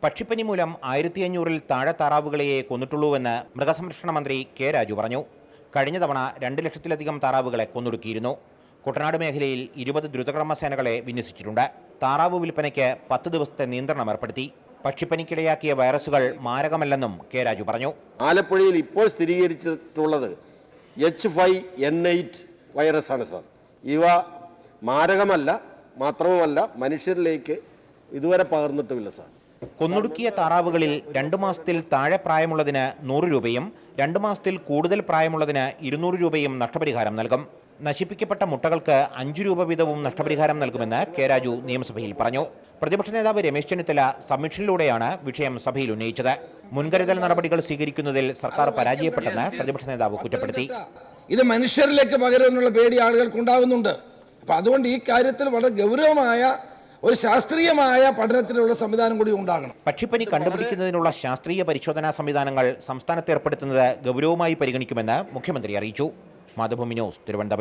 പക്ഷിപ്പനി മൂലം 1500-ൽ താഴെ താറാവുകളെയേ കൊന്നിട്ടുള്ളൂവെന്ന് മൃഗസംരക്ഷണ മന്ത്രി കെ രാജു പറഞ്ഞു. കഴിഞ്ഞ തവണ 2 ലക്ഷത്തിലധികം താറാവുകളെ കൊന്നൊടുക്കിയിരുന്നു. കുട്ടനാട് മേഖലയിൽ 20 ദ്രുതകർമ്മസേനകളെ വിന്യസിച്ചിട്ടുണ്ട്. താറാവ് വിൽപ്പനയ്ക്ക് 10 ദിവസത്തെ നിയന്ത്രണം ഏർപ്പെടുത്തി. പക്ഷിപ്പനിക്കിടയാക്കിയ വൈറസുകൾ മാരകമല്ലെന്നും കെ രാജു പറഞ്ഞു. ആലപ്പുഴയിൽ ഇപ്പോൾ സ്ഥിരീകരിച്ചിട്ടുള്ളത് H5N8 വൈറസാണ് സാർ. ഇവ മാരകമല്ല, മാത്രവുമല്ല മനുഷ്യരിലേക്ക് ഇതുവരെ പകർന്നിട്ടുമില്ല സാർ. കൊന്നൊടുക്കിയ താറാവുകളിൽ 2 മാസത്തിൽ താഴെ പ്രായമുള്ളതിന് 100 രൂപയും 2 മാസത്തിൽ കൂടുതൽ പ്രായമുള്ളതിന് 200 രൂപയും നഷ്ടപരിഹാരം നൽകും. നശിപ്പിക്കപ്പെട്ട മുട്ടകൾക്ക് 5 രൂപ വീതവും നഷ്ടപരിഹാരം നൽകുമെന്ന് കെ രാജു നിയമസഭയിൽ പറഞ്ഞു. പ്രതിപക്ഷ നേതാവ് രമേശ് ചെന്നിത്തല സബ്മിഷനിലൂടെയാണ് വിഷയം സഭയിൽ ഉന്നയിച്ചത്. മുൻകരുതൽ നടപടികൾ സ്വീകരിക്കുന്നതിൽ സർക്കാർ പരാജയപ്പെട്ടെന്ന് പ്രതിപക്ഷ നേതാവ് കുറ്റപ്പെടുത്തി. ഇത് മനുഷ്യരിലേക്ക് പകരുമെന്നുള്ള പേടി ആളുകൾക്കുണ്ടാകുന്നുണ്ട്. അപ്പം അതുകൊണ്ട് ഈ കാര്യത്തിൽ വളരെ ഗൗരവമായ ഒരു ശാസ്ത്രീയമായ പഠനത്തിനുള്ള സംവിധാനം കൂടി ഉണ്ടാകണം. പക്ഷിപ്പനി കണ്ടുപിടിക്കുന്നതിനുള്ള ശാസ്ത്രീയ പരിശോധനാ സംവിധാനങ്ങൾ സംസ്ഥാനത്ത് ഏർപ്പെടുത്തുന്നത് ഗൗരവമായി പരിഗണിക്കുമെന്ന് മുഖ്യമന്ത്രി അറിയിച്ചു. മാതൃഭൂമി ന്യൂസ്, തിരുവനന്തപുരം.